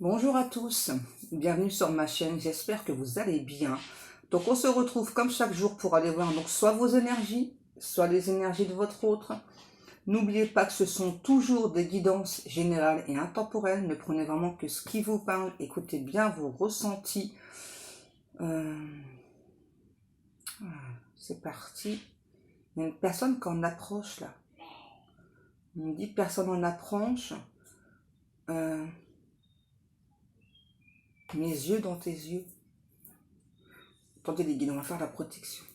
Bonjour à tous, bienvenue sur ma chaîne, j'espère que vous allez bien. Donc on se retrouve comme chaque jour pour aller voir donc soit vos énergies, soit les énergies de votre autre. N'oubliez pas que ce sont toujours des guidances générales et intemporelles, ne prenez vraiment que ce qui vous parle, écoutez bien vos ressentis. C'est parti, il y a une personne qui en approche là. On me dit personne en approche. Mes yeux dans tes yeux. Attendez les guides, on va faire la protection.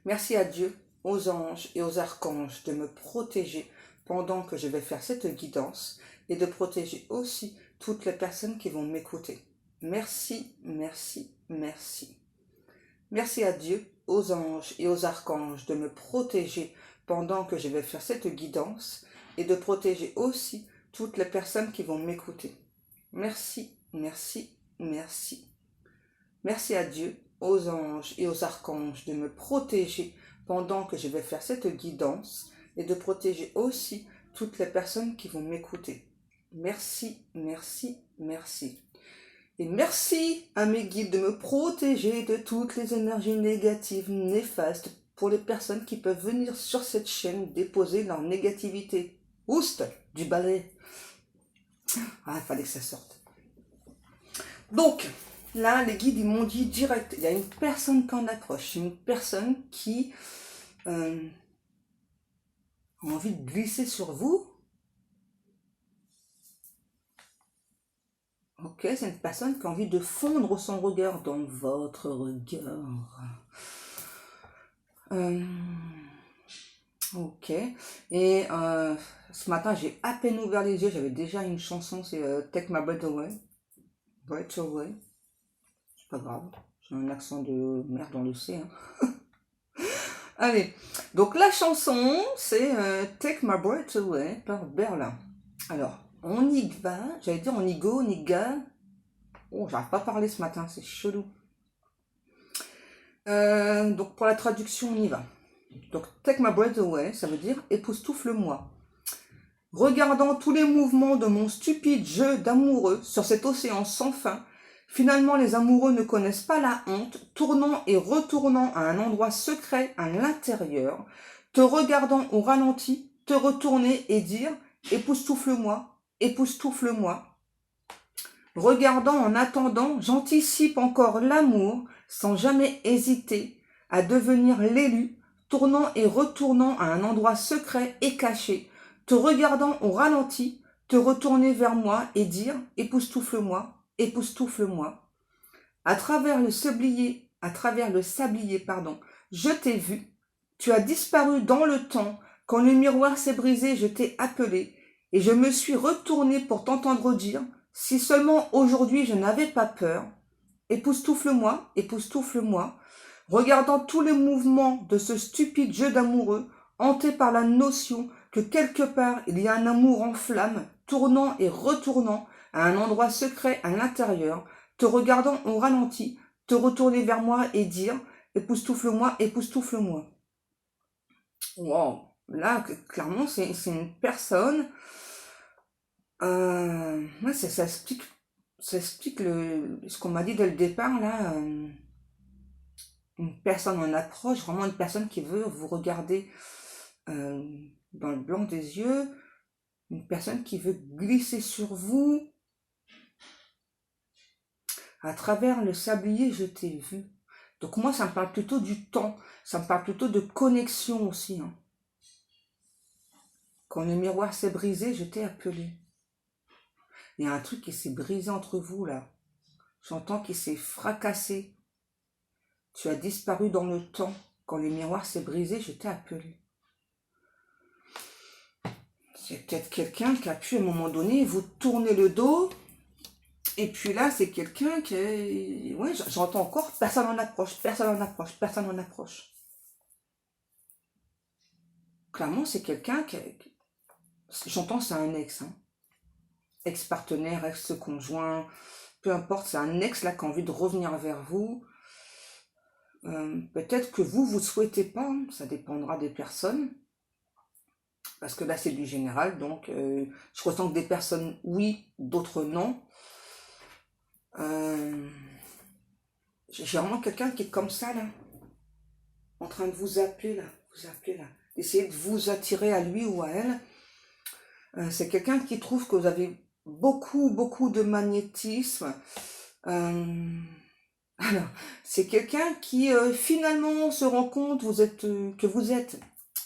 Merci à Dieu, aux anges et aux archanges de me protéger pendant que je vais faire cette guidance et de protéger aussi toutes les personnes qui vont m'écouter. Merci, merci, merci. Merci à Dieu, aux anges et aux archanges de me protéger pendant que je vais faire cette guidance et de protéger aussi toutes les personnes qui vont m'écouter. Merci, merci, merci. Merci à Dieu, aux anges et aux archanges de me protéger pendant que je vais faire cette guidance et de protéger aussi toutes les personnes qui vont m'écouter. Merci, merci, merci. Et merci à mes guides de me protéger de toutes les énergies négatives, néfastes, pour les personnes qui peuvent venir sur cette chaîne déposer leur négativité. Oust, du balai. Ah, il fallait que ça sorte. Donc, là, les guides, ils m'ont dit direct, il y a une personne qui en approche, une personne qui a envie de glisser sur vous. Ok, c'est une personne qui a envie de fondre son regard dans votre regard. Ok, et ce matin, j'ai à peine ouvert les yeux, j'avais déjà une chanson, c'est Take My Breath Away. Breath Away. C'est pas grave, j'ai un accent de merde, on le sait. Hein. Allez, donc la chanson, c'est Take My Breath Away par Berlin. Alors, on y va, j'allais dire on y go, on y ga. Oh, j'arrive pas à parler ce matin, c'est chelou. Donc pour la traduction, on y va. Donc Take My Breath Away, ça veut dire époustoufle-moi. Regardant tous les mouvements de mon stupide jeu d'amoureux sur cet océan sans fin, finalement les amoureux ne connaissent pas la honte, tournant et retournant à un endroit secret à l'intérieur, te regardant au ralenti, te retourner et dire « époustoufle-moi, époustoufle-moi ». Regardant en attendant, j'anticipe encore l'amour, sans jamais hésiter à devenir l'élu, tournant et retournant à un endroit secret et caché, te regardant au ralenti, te retourner vers moi et dire « époustoufle-moi, époustoufle-moi ». À travers le sablier, je t'ai vu. Tu as disparu dans le temps. Quand le miroir s'est brisé, je t'ai appelé et je me suis retourné pour t'entendre dire « Si seulement aujourd'hui je n'avais pas peur. Époustoufle-moi, époustoufle-moi ». Regardant tous les mouvements de ce stupide jeu d'amoureux, hanté par la notion que quelque part il y a un amour en flamme, tournant et retournant à un endroit secret à l'intérieur, te regardant au ralenti, te retourner vers moi et dire « époustoufle-moi, époustoufle-moi ». Wow, là, clairement, c'est une personne... ouais, ça explique ce qu'on m'a dit dès le départ, là. Une personne en approche, vraiment une personne qui veut vous regarder dans le blanc des yeux, une personne qui veut glisser sur vous. À travers le sablier, je t'ai vu. Donc moi, ça me parle plutôt du temps, ça me parle plutôt de connexion aussi. Hein. Quand le miroir s'est brisé, je t'ai appelé. Il y a un truc qui s'est brisé entre vous là. J'entends qu'il s'est fracassé. Tu as disparu dans le temps. Quand le miroir s'est brisé, je t'ai appelé. C'est peut-être quelqu'un qui a pu à un moment donné vous tourner le dos. Et puis là, c'est quelqu'un qui est... Ouais, j'entends encore, personne en approche, personne en approche, personne en approche. Clairement, c'est quelqu'un qui... J'entends, c'est un ex. Hein. Ex-partenaire, ex-conjoint, peu importe, c'est un ex là qui a envie de revenir vers vous. Peut-être que vous souhaitez pas, hein, ça dépendra des personnes. Parce que là, c'est du général, donc je ressens que des personnes oui, d'autres non. J'ai vraiment quelqu'un qui est comme ça, là, en train de vous appeler, là, essayer de vous attirer à lui ou à elle. C'est quelqu'un qui trouve que vous avez beaucoup, beaucoup de magnétisme. Alors, c'est quelqu'un qui finalement se rend compte que vous êtes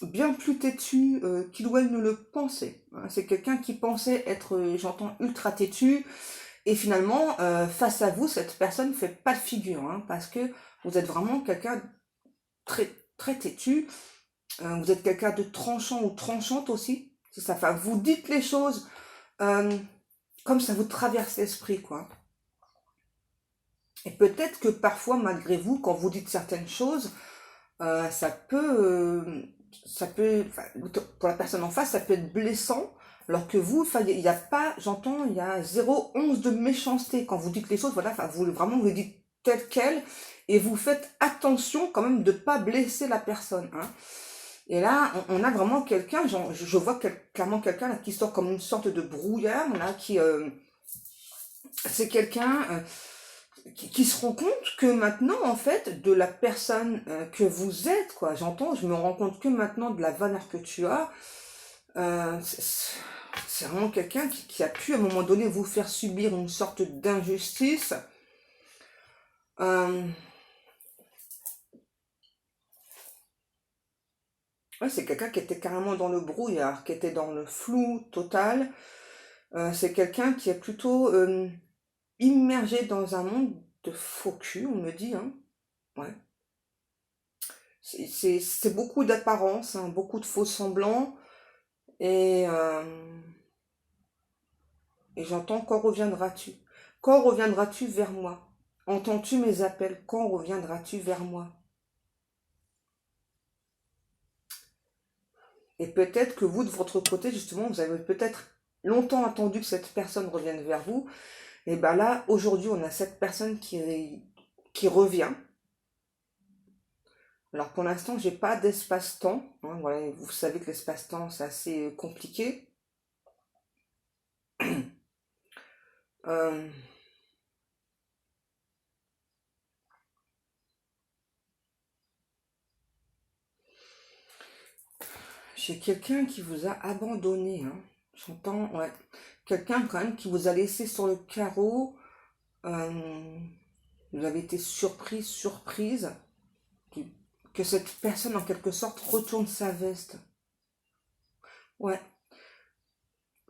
bien plus têtu qu'il ou elle ne le pensait. Hein. C'est quelqu'un qui pensait être, j'entends, ultra têtu. Et finalement, face à vous, cette personne ne fait pas de figure. Hein, parce que vous êtes vraiment quelqu'un très, très têtu. Vous êtes quelqu'un de tranchant ou tranchante aussi. C'est ça. Enfin, vous dites les choses comme ça vous traverse l'esprit, quoi. Et peut-être que parfois, malgré vous, quand vous dites certaines choses, ça peut, enfin, pour la personne en face, ça peut être blessant, alors que vous, enfin, il n'y a pas, j'entends, il y a 0,11 de méchanceté quand vous dites les choses, voilà, enfin, vous vraiment vous les dites telles quelles, et vous faites attention quand même de ne pas blesser la personne, hein. Et là, on a vraiment quelqu'un, je vois clairement quelqu'un là qui sort comme une sorte de brouillard, là, c'est quelqu'un qui se rend compte que maintenant, en fait, de la personne que vous êtes, quoi, j'entends, je me rends compte que maintenant de la valeur que tu as, c'est vraiment quelqu'un qui a pu à un moment donné vous faire subir une sorte d'injustice. Ouais, c'est quelqu'un qui était carrément dans le brouillard, qui était dans le flou total. C'est quelqu'un qui est plutôt immergé dans un monde de faux cul, on me dit, hein. Ouais. C'est beaucoup d'apparence, hein, beaucoup de faux semblants. Et, et j'entends quand reviendras-tu? Quand reviendras-tu vers moi? Entends-tu mes appels? Quand reviendras-tu vers moi? Et peut-être que vous, de votre côté, justement, vous avez peut-être longtemps attendu que cette personne revienne vers vous. Et bien là, aujourd'hui, on a cette personne qui revient. Alors pour l'instant, j'ai pas d'espace-temps. Hein, voilà, vous savez que l'espace-temps, c'est assez compliqué. Euh, j'ai quelqu'un qui vous a abandonné. Hein. J'entends, ouais. Quelqu'un quand même qui vous a laissé sur le carreau. Euh, vous avez été surprise que cette personne en quelque sorte retourne sa veste. Ouais.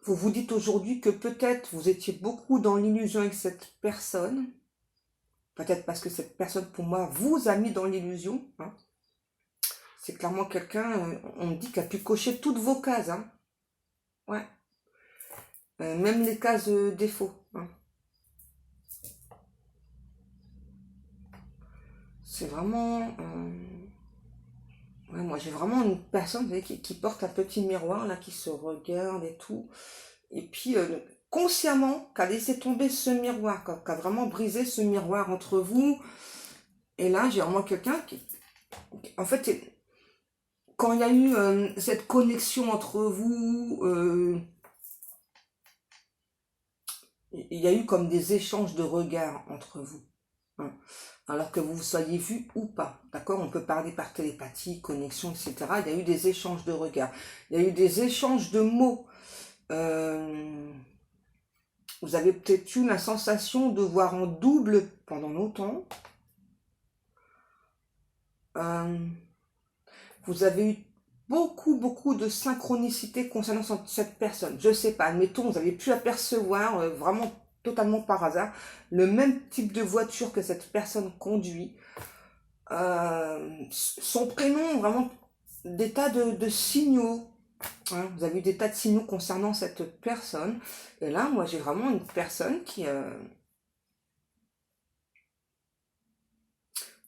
Vous vous dites aujourd'hui que peut-être vous étiez beaucoup dans l'illusion avec cette personne. Peut-être parce que cette personne, pour moi, vous a mis dans l'illusion. Hein. C'est clairement quelqu'un, on me dit, qui a pu cocher toutes vos cases. Hein. Ouais. Même les cases défauts. Hein. C'est vraiment... ouais, moi, j'ai vraiment une personne vous voyez, qui porte un petit miroir, là, qui se regarde et tout. Et puis, consciemment, qui a laissé tomber ce miroir, qui a vraiment brisé ce miroir entre vous. Et là, j'ai vraiment quelqu'un qui... En fait, quand il y a eu cette connexion entre vous, il y a eu comme des échanges de regards entre vous. Hein. Alors que vous vous soyez vu ou pas. D'accord? On peut parler par télépathie, connexion, etc. Il y a eu des échanges de regards. Il y a eu des échanges de mots. Vous avez peut-être eu la sensation de voir en double pendant longtemps. Vous avez eu beaucoup, beaucoup de synchronicité concernant cette personne. Je sais pas, admettons, vous avez pu apercevoir vraiment totalement par hasard le même type de voiture que cette personne conduit. Son prénom, vraiment des tas de signaux. Hein, vous avez eu des tas de signaux concernant cette personne. Et là, moi, j'ai vraiment une personne qui,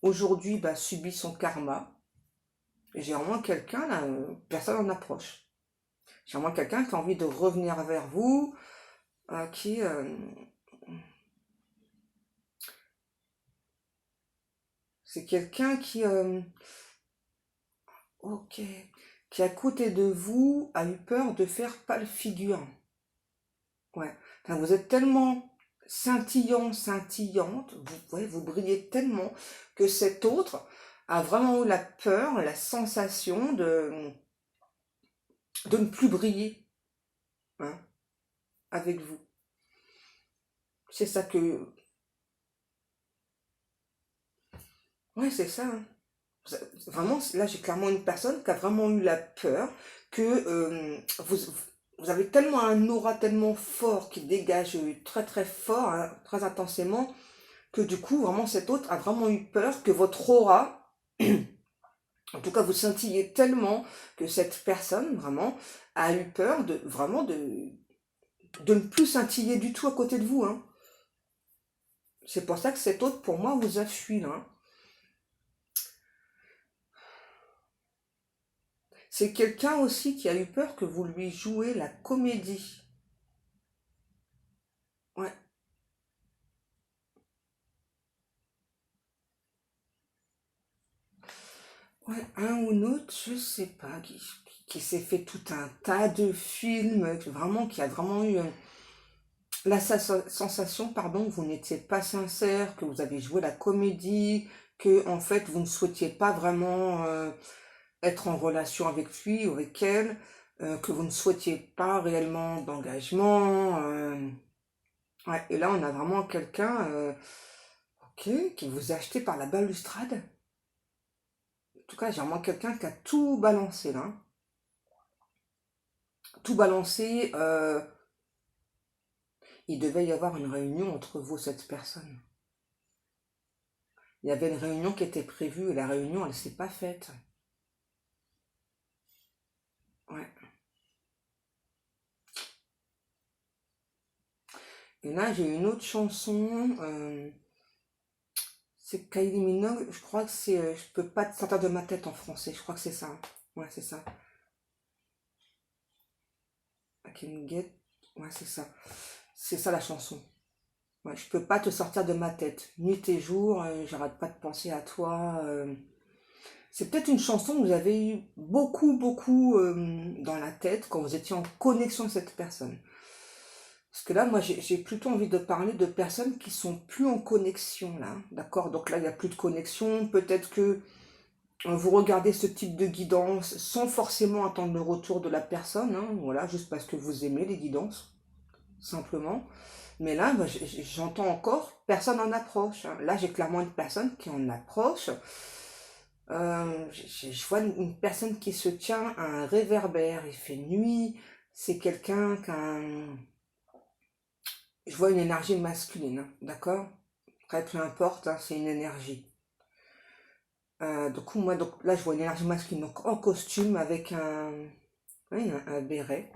aujourd'hui, bah, subit son karma. Et j'ai vraiment quelqu'un, là, personne en approche. J'ai vraiment quelqu'un qui a envie de revenir vers vous, qui... c'est quelqu'un qui... ok. qui à côté de vous a eu peur de faire pâle figure. Ouais. Enfin, vous êtes tellement scintillant, scintillante, vous, ouais, vous brillez tellement que cet autre a vraiment eu la peur, la sensation de ne plus briller, hein, avec vous. C'est ça que... Ouais, c'est ça, hein. Vraiment, là, j'ai clairement une personne qui a vraiment eu la peur que vous avez tellement un aura tellement fort qui dégage très très fort, hein, très intensément, que du coup, vraiment, cet autre a vraiment eu peur que votre aura, en tout cas, vous scintillez tellement que cette personne, vraiment, a eu peur de vraiment de ne plus scintiller du tout à côté de vous, hein. C'est pour ça que cet autre, pour moi, vous a fui, là, hein. C'est quelqu'un aussi qui a eu peur que vous lui jouez la comédie. Ouais, ouais, un ou l'autre, je sais pas, qui s'est fait tout un tas de films, vraiment, qui a vraiment eu la sensation, pardon, que vous n'étiez pas sincère, que vous avez joué la comédie, que en fait vous ne souhaitiez pas vraiment être en relation avec lui ou avec elle, que vous ne souhaitiez pas réellement d'engagement. Ouais, et là on a vraiment quelqu'un, ok, qui vous a acheté par la balustrade. En tout cas, j'ai vraiment quelqu'un qui a tout balancé là, hein. Tout balancé. Il devait y avoir une réunion entre vous, cette personne. Il y avait une réunion qui était prévue et la réunion, elle s'est pas faite. Ouais. Et là, j'ai une autre chanson. C'est Kylie Minogue. Je crois que c'est Je peux pas te sortir de ma tête en français. Je crois que c'est ça, hein. Ouais, c'est ça. I can get. Ouais, c'est ça. C'est ça la chanson. Ouais, je peux pas te sortir de ma tête. Nuit et jour, j'arrête pas de penser à toi. C'est peut-être une chanson que vous avez eu beaucoup, beaucoup dans la tête quand vous étiez en connexion avec cette personne. Parce que là, moi, j'ai plutôt envie de parler de personnes qui sont plus en connexion, là. D'accord? Donc là, il n'y a plus de connexion. Peut-être que vous regardez ce type de guidance sans forcément attendre le retour de la personne, hein, voilà, juste parce que vous aimez les guidances, simplement. Mais là, bah, j'entends encore, personne en approche, hein. Là, j'ai clairement une personne qui en approche. Je vois une personne qui se tient à un réverbère, il fait nuit, c'est quelqu'un qui a Je vois une énergie masculine, hein, d'accord? Après, peu importe, hein, c'est une énergie. Du coup, moi, donc, là, je vois une énergie masculine, donc en costume avec oui, un béret.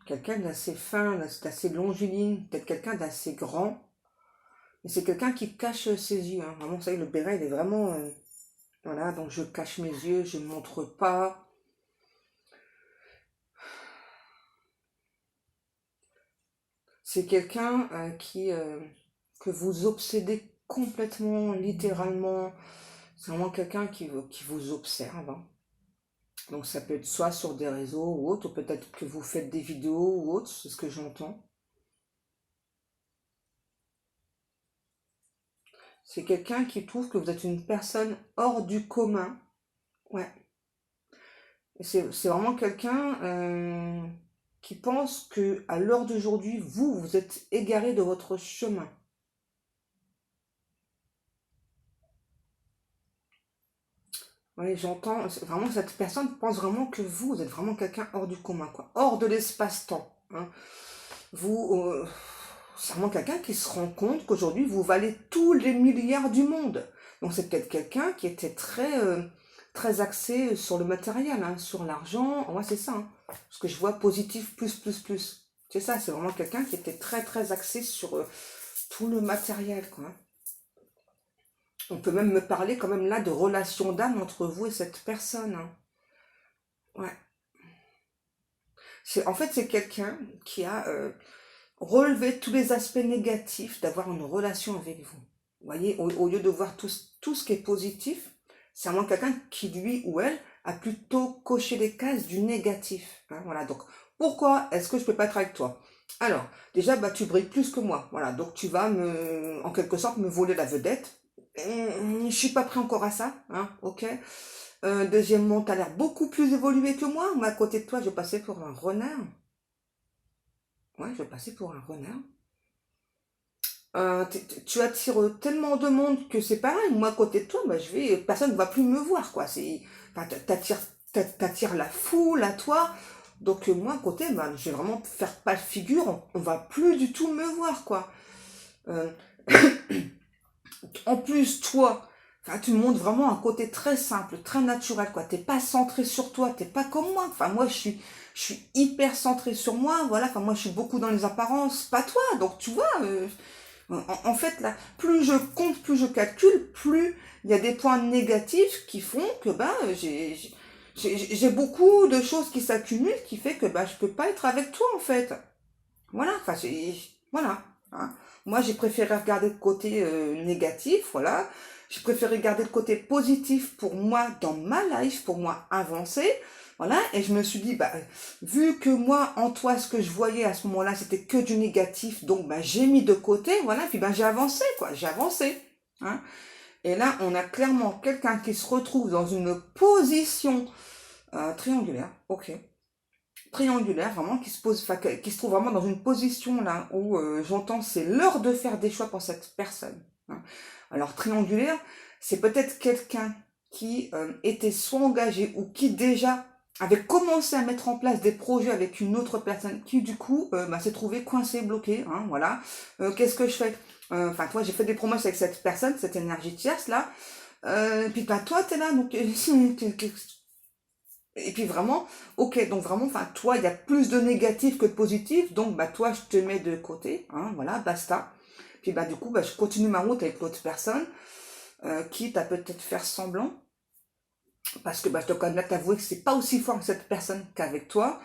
Quelqu'un d'assez fin, d'assez longiligne, peut-être quelqu'un d'assez grand. Mais c'est quelqu'un qui cache ses yeux, hein. Vraiment, vous savez, le béret, il est vraiment... voilà, donc je cache mes yeux, je ne montre pas. C'est quelqu'un que vous obsédez complètement, littéralement. C'est vraiment quelqu'un qui vous observe, hein. Donc ça peut être soit sur des réseaux ou autre, ou peut-être que vous faites des vidéos ou autre, c'est ce que j'entends. C'est quelqu'un qui trouve que vous êtes une personne hors du commun. Ouais. C'est vraiment quelqu'un qui pense que à l'heure d'aujourd'hui, vous êtes égaré de votre chemin. Oui, j'entends. Vraiment, cette personne pense vraiment que vous êtes vraiment quelqu'un hors du commun, quoi. Hors de l'espace-temps, hein. Vous, c'est vraiment quelqu'un qui se rend compte qu'aujourd'hui, vous valez tous les milliards du monde. Donc, c'est peut-être quelqu'un qui était très axé sur le matériel, hein, sur l'argent. Ouais, c'est ça, hein. Parce que je vois positif plus, plus, plus. C'est ça, c'est vraiment quelqu'un qui était très, très axé sur tout le matériel, quoi. On peut même me parler quand même là de relation d'âme entre vous et cette personne, hein. Ouais. En fait, c'est quelqu'un qui a relevez tous les aspects négatifs d'avoir une relation avec vous. Vous voyez, au lieu de voir tout ce qui est positif, c'est vraiment quelqu'un qui, lui ou elle, a plutôt coché les cases du négatif. Hein, voilà, donc, pourquoi est-ce que je peux pas être avec toi? Alors, déjà, bah, tu brilles plus que moi. Voilà, donc tu vas en quelque sorte, me voler la vedette. Je suis pas prêt encore à ça, hein, ok. Deuxièmement, tu as l'air beaucoup plus évolué que moi, mais à côté de toi, je passais pour un renard. Ouais, je passais pour un renard. Tu attires tellement de monde que c'est pareil. Moi, à côté de toi, bah, personne ne va plus me voir, quoi. Enfin, t'attires la foule à toi. Donc, moi, à côté, bah, je vais vraiment faire pas de figure. On va plus du tout me voir, quoi. Euh, En plus, toi, enfin, tu me montres vraiment un côté très simple, très naturel, quoi. T'es pas centré sur toi, t'es pas comme moi. Enfin, moi, je suis hyper centré sur moi, voilà. Enfin, moi, je suis beaucoup dans les apparences, pas toi. Donc, tu vois, en fait, là, plus je compte, plus je calcule, plus il y a des points négatifs qui font que, bah, j'ai beaucoup de choses qui s'accumulent, qui fait que, bah, je peux pas être avec toi, en fait. Voilà, enfin, voilà. Hein. Moi, j'ai préféré regarder le côté négatif, voilà. J'ai préféré regarder le côté positif pour moi dans ma life, pour moi avancer, voilà. Et je me suis dit, bah, vu que moi, en toi, ce que je voyais à ce moment-là, c'était que du négatif, donc bah, j'ai mis de côté, voilà. Puis bah, j'ai avancé, quoi, j'ai avancé. Hein. Et là, on a clairement quelqu'un qui se retrouve dans une position triangulaire, ok, triangulaire, vraiment, enfin, qui se trouve vraiment dans une position là où j'entends c'est l'heure de faire des choix pour cette personne. Hein. Alors triangulaire, c'est peut-être quelqu'un qui était soit engagé ou qui déjà avait commencé à mettre en place des projets avec une autre personne qui du coup bah, s'est trouvé coincé, bloqué. Hein, voilà. Qu'est-ce que je fais? Enfin, toi, j'ai fait des promesses avec cette personne, cette énergie tierce là. Puis bah, toi, t'es là, donc et puis vraiment, ok, donc vraiment, enfin, toi, il y a plus de négatifs que de positifs, donc bah toi, je te mets de côté, hein, voilà, basta. Puis bah du coup, bah, je continue ma route avec l'autre personne, quitte à peut-être faire semblant, parce que bah, je dois quand même t'avouer que c'est pas aussi fort que cette personne qu'avec toi.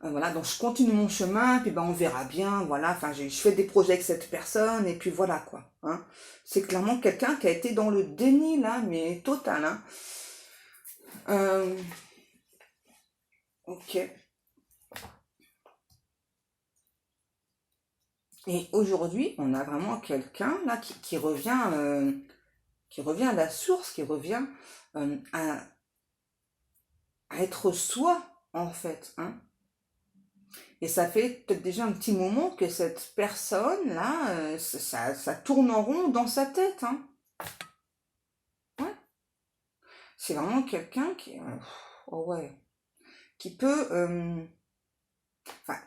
Voilà, donc je continue mon chemin, puis bah on verra bien, voilà, enfin je fais des projets avec cette personne, et puis voilà quoi. Hein. C'est clairement quelqu'un qui a été dans le déni là, mais total. Hein. Euh, ok. Et aujourd'hui, on a vraiment quelqu'un là qui revient à la source, qui revient à être soi en fait. Hein. Et ça fait peut-être déjà un petit moment que cette personne là, ça tourne en rond dans sa tête. Hein. Ouais. C'est vraiment quelqu'un qui, oh ouais, qui peut, enfin,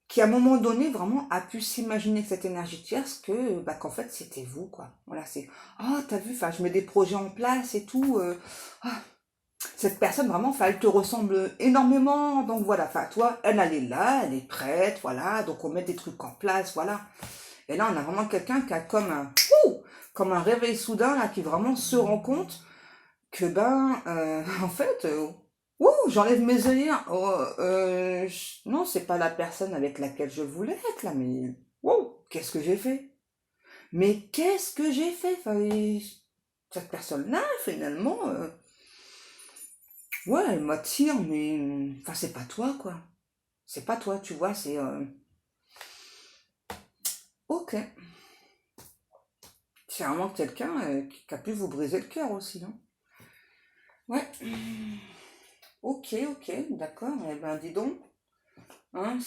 qui à un moment donné vraiment a pu s'imaginer que cette énergie tierce que bah qu'en fait c'était vous quoi. Voilà, c'est oh t'as vu, enfin je mets des projets en place et tout. Ah, cette personne vraiment, enfin elle te ressemble énormément, donc voilà, enfin toi elle est là, elle est prête, voilà, donc on met des trucs en place, voilà. Et là on a vraiment quelqu'un qui a comme un réveil soudain là qui vraiment se rend compte que ben en fait j'enlève mes œillères. Non, c'est pas la personne avec laquelle je voulais être là, mais qu'est-ce que j'ai fait? Mais qu'est-ce que j'ai fait? Enfin, cette personne-là, finalement, ouais, elle m'attire, mais enfin, c'est pas toi, quoi. C'est pas toi, tu vois, c'est ok. C'est vraiment quelqu'un qui a pu vous briser le cœur aussi, non? Ouais. Ok, ok, d'accord. Eh ben, dis donc. Hein,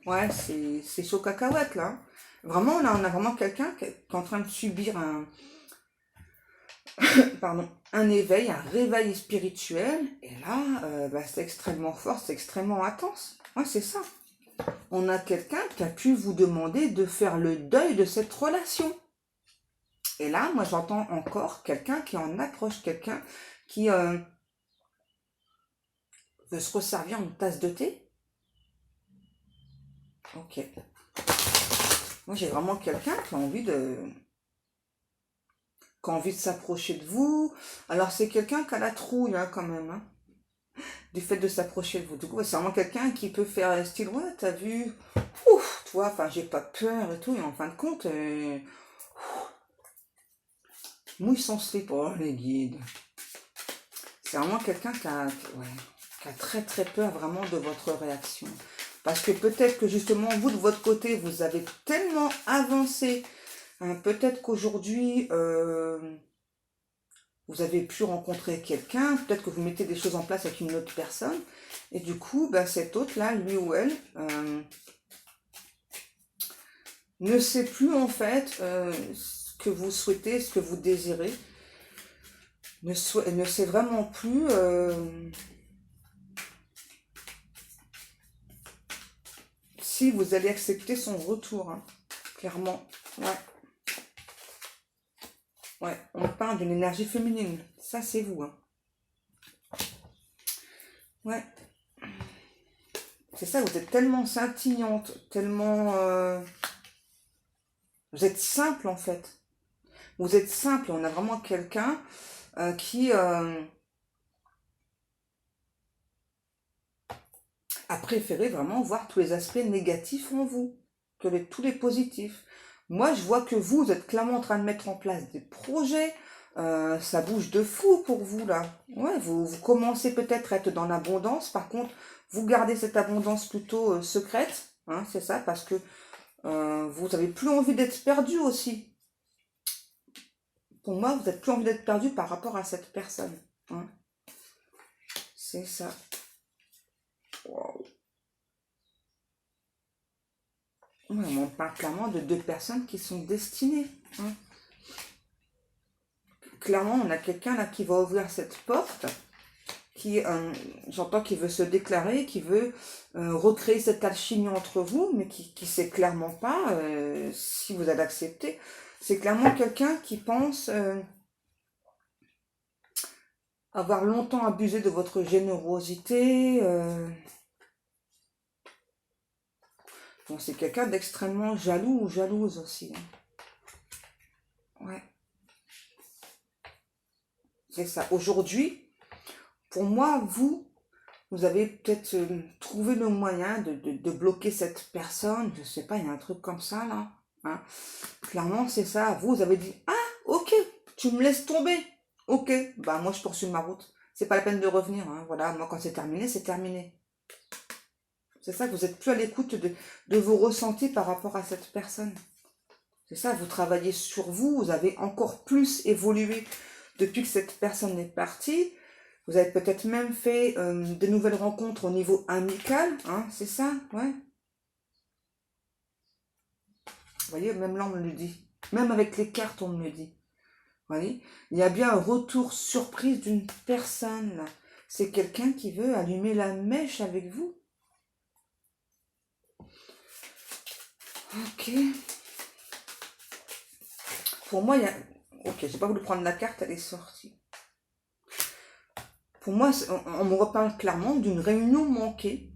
ouais, c'est chaud cacahuète là. Vraiment, là, on a vraiment quelqu'un qui est en train de subir pardon, un éveil, un réveil spirituel. Et là, bah, c'est extrêmement fort, c'est extrêmement intense. Ouais, c'est ça. On a quelqu'un qui a pu vous demander de faire le deuil de cette relation. Et là, moi, j'entends encore quelqu'un qui en approche, quelqu'un qui veut se resservir une tasse de thé. Ok. Moi, j'ai vraiment quelqu'un qui a envie de s'approcher de vous. Alors, c'est quelqu'un qui a la trouille, hein, quand même, hein, du fait de s'approcher de vous. Du coup, c'est vraiment quelqu'un qui peut faire style, ouais, t'as vu, ouf, foi, enfin j'ai pas peur et tout, et en fin de compte, mouille son slip, oh les guides. C'est vraiment quelqu'un ouais, qui a très très peur vraiment de votre réaction. Parce que peut-être que justement, vous de votre côté, vous avez tellement avancé, hein, peut-être qu'aujourd'hui, vous avez pu rencontrer quelqu'un, peut-être que vous mettez des choses en place avec une autre personne, et du coup, bah, cet autre-là, lui ou elle, ne sait plus en fait ce que vous souhaitez, ce que vous désirez, ne sait vraiment plus si vous allez accepter son retour, hein, clairement. Ouais. Ouais, on parle d'une énergie féminine. Ça, c'est vous. Hein. Ouais. C'est ça, vous êtes tellement scintillante, tellement... Vous êtes simple, en fait. Vous êtes simple. On a vraiment quelqu'un qui a préféré vraiment voir tous les aspects négatifs en vous que tous les positifs. Moi, je vois que vous êtes clairement en train de mettre en place des projets. Ça bouge de fou pour vous, là. Ouais, vous commencez peut-être à être dans l'abondance. Par contre, vous gardez cette abondance plutôt secrète. Hein, c'est ça, parce que vous n'avez plus envie d'être perdu aussi. Pour moi, vous n'avez plus envie d'être perdu par rapport à cette personne. Hein. C'est ça. Wow. Ouais, on parle clairement de deux personnes qui sont destinées. Hein. Clairement, on a quelqu'un là qui va ouvrir cette porte, qui, j'entends qu'il veut se déclarer, qui veut recréer cette alchimie entre vous, mais qui ne sait clairement pas si vous allez accepter. C'est clairement quelqu'un qui pense avoir longtemps abusé de votre générosité. Bon, c'est quelqu'un d'extrêmement jaloux ou jalouse aussi. Ouais. C'est ça. Aujourd'hui, pour moi, vous avez peut-être trouvé le moyen de bloquer cette personne. Je sais pas, il y a un truc comme ça, là. Hein. Clairement, c'est ça. Vous avez dit, ah, ok, tu me laisses tomber. Ok, bah moi, je poursuis ma route. C'est pas la peine de revenir. Hein. Voilà, moi, quand c'est terminé, c'est terminé. C'est ça, que vous êtes plus à l'écoute de vos ressentis par rapport à cette personne. C'est ça, vous travaillez sur vous, vous avez encore plus évolué depuis que cette personne est partie. Vous avez peut-être même fait des nouvelles rencontres au niveau amical, hein, c'est ça, ouais. Vous voyez, même là on me le dit. Même avec les cartes on me le dit. Vous voyez, il y a bien un retour surprise d'une personne là. C'est quelqu'un qui veut allumer la mèche avec vous. Ok. Pour moi, il y a... Ok, j'ai pas voulu prendre la carte, elle est sortie. Pour moi, on me reparle clairement d'une réunion manquée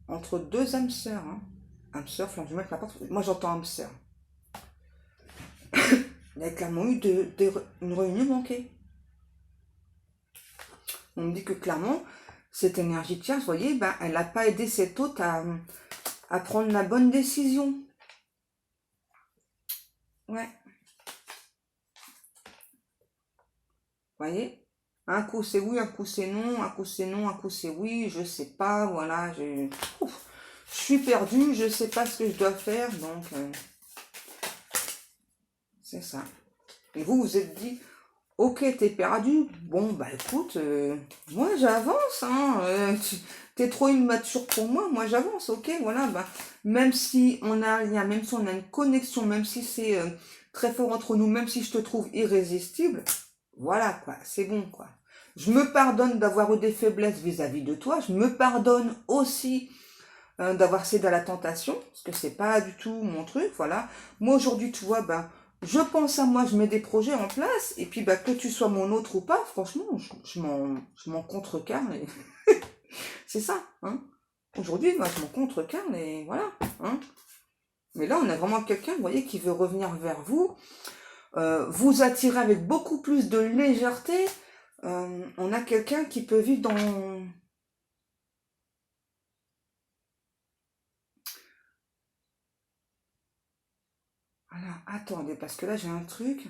entre deux âmes sœurs. Hein. Âmes sœurs, flamme jumelle, n'importe. Moi, j'entends âmes sœurs. Il y a clairement eu une réunion manquée. On me dit que clairement, cette énergie tierce, vous voyez, ben, elle n'a pas aidé cet hôte à prendre la bonne décision. Ouais. Vous voyez? Un coup c'est oui, un coup c'est non, un coup c'est non, un coup c'est oui, je sais pas, voilà, je suis perdue, je sais pas ce que je dois faire, donc c'est ça. Et vous vous êtes dit, ok, t'es perdu, bon bah écoute, moi j'avance, hein, t'es trop immature pour moi j'avance, ok, voilà, bah, même si on a un lien, même si on a une connexion, même si c'est très fort entre nous, même si je te trouve irrésistible, voilà quoi, c'est bon quoi. Je me pardonne d'avoir eu des faiblesses vis-à-vis de toi, je me pardonne aussi d'avoir cédé à la tentation, parce que c'est pas du tout mon truc, voilà. Moi aujourd'hui, tu vois, ben, je pense à moi, je mets des projets en place, et puis bah, que tu sois mon autre ou pas, franchement, je m'en contrecarre, et... c'est ça, hein. Aujourd'hui, moi, je m'en contrecarre, et voilà, hein. Mais là, on a vraiment quelqu'un, vous voyez, qui veut revenir vers vous, vous attirer avec beaucoup plus de légèreté. On a quelqu'un qui peut vivre dans... attendez, parce que là, j'ai un truc.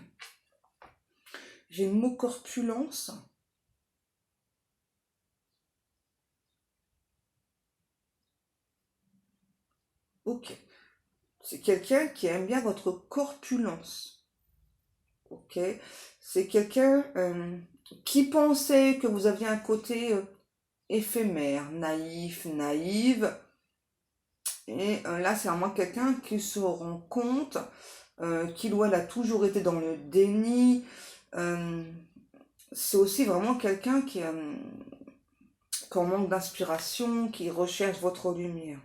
J'ai le mot corpulence. Ok. C'est quelqu'un qui aime bien votre corpulence. Ok. C'est quelqu'un qui pensait que vous aviez un côté éphémère, naïf, naïve. Et là, c'est vraiment quelqu'un qui se rend compte qu'il ou elle a toujours été dans le déni. Euh, c'est aussi vraiment quelqu'un qui en manque d'inspiration, qui recherche votre lumière.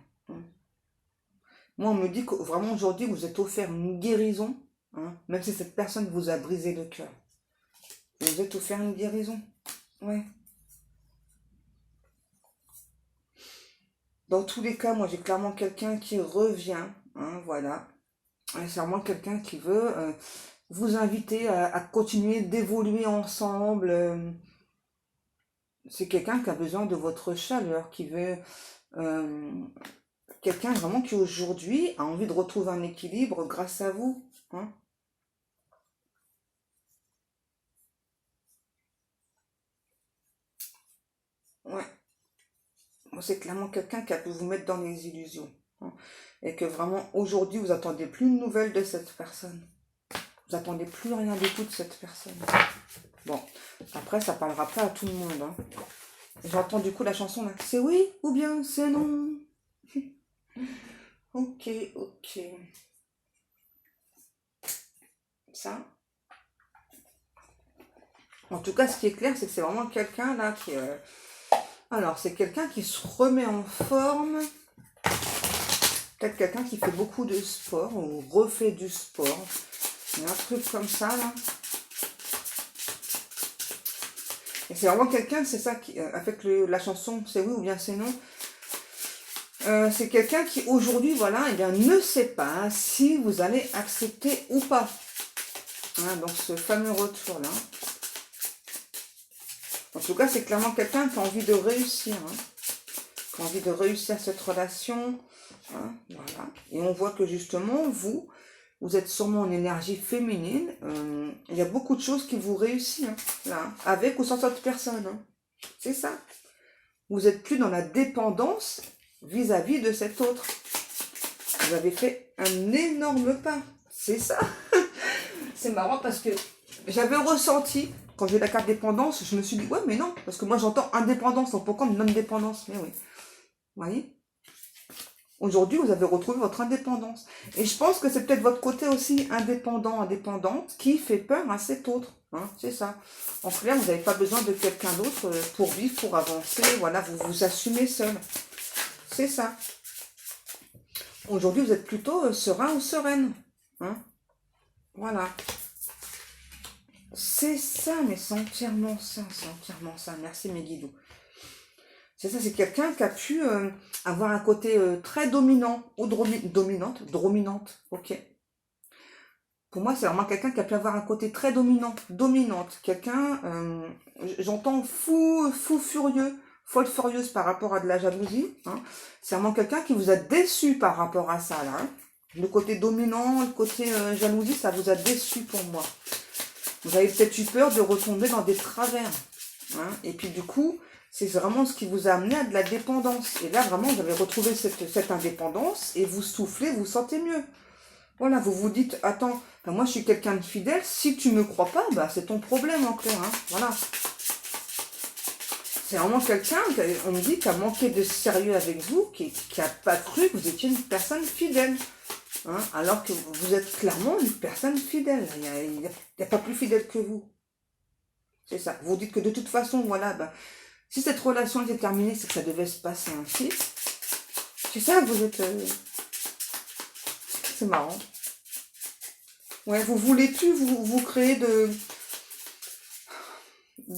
Moi, on me dit que vraiment aujourd'hui, vous êtes offert une guérison, hein, même si cette personne vous a brisé le cœur. Vous êtes offert une guérison. Ouais. Dans tous les cas, moi, j'ai clairement quelqu'un qui revient. Hein, voilà. Et c'est vraiment quelqu'un qui veut vous inviter à continuer d'évoluer ensemble. C'est quelqu'un qui a besoin de votre chaleur, qui veut... euh, quelqu'un vraiment qui aujourd'hui a envie de retrouver un équilibre grâce à vous. Hein. Ouais. Moi, c'est clairement quelqu'un qui a pu vous mettre dans les illusions. Hein. Et que vraiment aujourd'hui, vous attendez plus de nouvelles de cette personne. Vous attendez plus rien du tout de cette personne. Bon, après, ça parlera pas à tout le monde. Hein. J'entends du coup la chanson là. C'est oui ou bien c'est non. Ok, ok. Ça. En tout cas, ce qui est clair, c'est que c'est vraiment quelqu'un là qui... Alors, c'est quelqu'un qui se remet en forme. Peut-être quelqu'un qui fait beaucoup de sport ou refait du sport. Il y a un truc comme ça là. Et c'est vraiment quelqu'un, c'est ça qui, avec la chanson c'est oui ou bien c'est non. C'est quelqu'un qui aujourd'hui, voilà, eh bien, ne sait pas si vous allez accepter ou pas. Hein, donc ce fameux retour là. En tout cas, c'est clairement quelqu'un qui a envie de réussir. Hein, qui a envie de réussir cette relation. Hein, voilà. Et on voit que justement, vous êtes sûrement en énergie féminine. Il y a beaucoup de choses qui vous réussissent. Hein, là, avec ou sans cette personne. Hein. C'est ça. Vous n'êtes plus dans la dépendance vis-à-vis de cet autre. Vous avez fait un énorme pas. C'est ça. C'est marrant parce que j'avais ressenti, quand j'ai eu la carte dépendance, je me suis dit, ouais, mais non. Parce que moi, j'entends indépendance. Donc pourquoi non-dépendance? Mais oui. Vous voyez? Aujourd'hui, vous avez retrouvé votre indépendance. Et je pense que c'est peut-être votre côté aussi indépendant, indépendante, qui fait peur à cet autre. Hein, c'est ça. En clair, vous n'avez pas besoin de quelqu'un d'autre pour vivre, pour avancer. Voilà, vous vous assumez seul. C'est ça. Aujourd'hui, vous êtes plutôt serein ou sereine. Hein, voilà. C'est ça, mais c'est entièrement ça. C'est entièrement ça. Merci, mes guidoux. C'est ça, c'est quelqu'un qui a pu avoir un côté très dominant ou dominante, ok. Pour moi, c'est vraiment quelqu'un qui a pu avoir un côté très dominante. Quelqu'un, j'entends furieux, folle furieuse par rapport à de la jalousie. Hein. C'est vraiment quelqu'un qui vous a déçu par rapport à ça, là. Hein. Le côté dominant, le côté jalousie, ça vous a déçu pour moi. Vous avez peut-être eu peur de retomber dans des travers. Hein. Et puis du coup, c'est vraiment ce qui vous a amené à de la dépendance. Et là, vraiment, vous avez retrouvé cette indépendance et vous soufflez, vous sentez mieux. Voilà, vous vous dites, attends, ben moi je suis quelqu'un de fidèle, si tu me crois pas, bah c'est ton problème en clair. Hein. Voilà. C'est vraiment quelqu'un, on me dit, qui a manqué de sérieux avec vous, qui a pas cru que vous étiez une personne fidèle. Hein, alors que vous êtes clairement une personne fidèle. Il n'y a pas plus fidèle que vous. C'est ça. Vous dites que de toute façon, voilà, ben, si cette relation était terminée, c'est que ça devait se passer ainsi. C'est ça, vous êtes... C'est marrant. Ouais, vous voulez plus vous créer de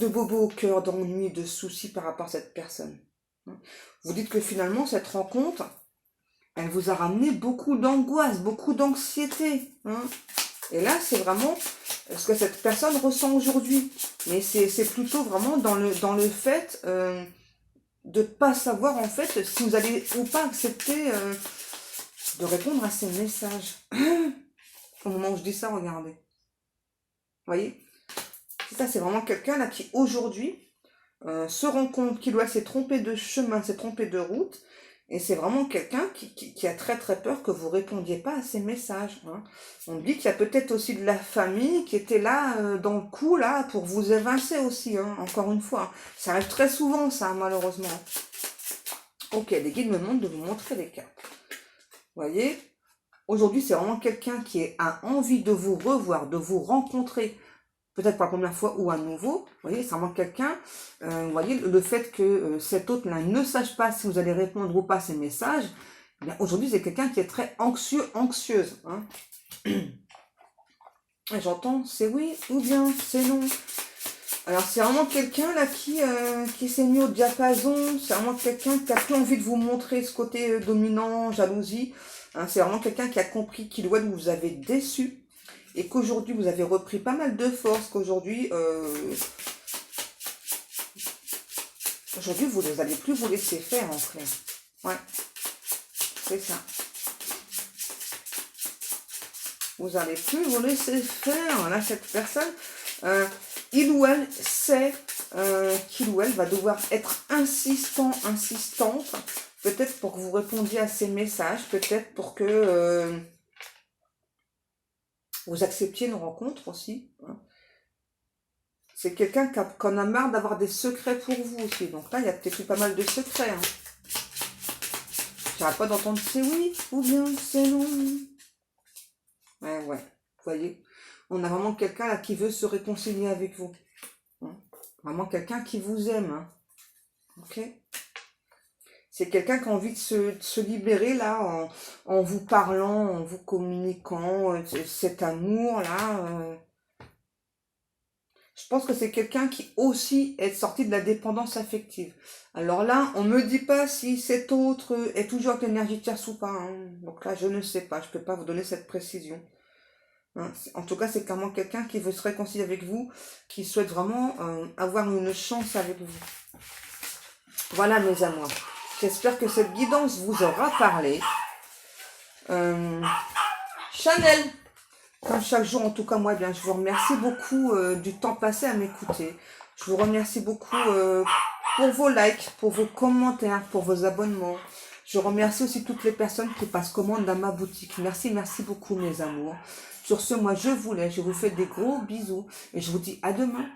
bobos au cœur, d'ennui, de soucis par rapport à cette personne. Vous dites que finalement, cette rencontre, elle vous a ramené beaucoup d'angoisse, beaucoup d'anxiété. Hein. Et là, c'est vraiment ce que cette personne ressent aujourd'hui. Mais c'est plutôt vraiment dans le fait de ne pas savoir en fait si vous allez ou pas accepter de répondre à ces messages. Au moment où je dis ça, regardez. Vous voyez? C'est ça, c'est vraiment quelqu'un là qui aujourd'hui se rend compte qu'il doit s'est trompé de chemin, s'est trompé de route. Et c'est vraiment quelqu'un qui a très très peur que vous répondiez pas à ses messages. Hein. On dit qu'il y a peut-être aussi de la famille qui était là dans le coup là pour vous évincer aussi. Hein, encore une fois, ça arrive très souvent ça malheureusement. Ok, les guides me demandent de vous montrer les cartes. Vous voyez, aujourd'hui c'est vraiment quelqu'un qui a envie de vous revoir, de vous rencontrer. Peut-être pour la première fois ou à nouveau, vous voyez, c'est vraiment quelqu'un, vous voyez, le fait que cet autre-là ne sache pas si vous allez répondre ou pas à ses messages, eh bien, aujourd'hui, c'est quelqu'un qui est très anxieux, anxieuse. Hein. J'entends, c'est oui ou bien c'est non. Alors, c'est vraiment quelqu'un là qui s'est mis au diapason, c'est vraiment quelqu'un qui a plus envie de vous montrer ce côté dominant, jalousie. Hein, c'est vraiment quelqu'un qui a compris qu'il vous avez déçu. Et qu'aujourd'hui, vous avez repris pas mal de force, qu'aujourd'hui, vous n'allez plus vous laisser faire, en clair. Ouais, c'est ça. Vous n'allez plus vous laisser faire. Là, cette personne, il ou elle sait qu'il ou elle va devoir être insistante, peut-être pour que vous répondiez à ses messages, peut-être pour que... vous acceptiez une rencontre aussi. Hein. C'est quelqu'un qui en a marre d'avoir des secrets pour vous aussi. Donc là, il y a peut-être eu pas mal de secrets. Hein. J'arrête pas d'entendre c'est oui ou bien c'est non. Ouais. Vous voyez, on a vraiment quelqu'un là qui veut se réconcilier avec vous. Hein. Vraiment quelqu'un qui vous aime. Hein. Ok. C'est quelqu'un qui a envie de se libérer là en vous parlant, en vous communiquant, cet amour là. Je pense que c'est quelqu'un qui aussi est sorti de la dépendance affective. Alors là, on me dit pas si cet autre est toujours avec l'énergie tierce ou pas. Hein. Donc là, je ne sais pas, je peux pas vous donner cette précision. Hein. En tout cas, c'est clairement quelqu'un qui veut se réconcilier avec vous, qui souhaite vraiment avoir une chance avec vous. Voilà mes amours. J'espère que cette guidance vous aura parlé. Chanel, comme chaque jour, en tout cas, moi, bien, je vous remercie beaucoup du temps passé à m'écouter. Je vous remercie beaucoup pour vos likes, pour vos commentaires, pour vos abonnements. Je remercie aussi toutes les personnes qui passent commande dans ma boutique. Merci beaucoup, mes amours. Sur ce, moi, je vous laisse. Je vous fais des gros bisous et je vous dis à demain.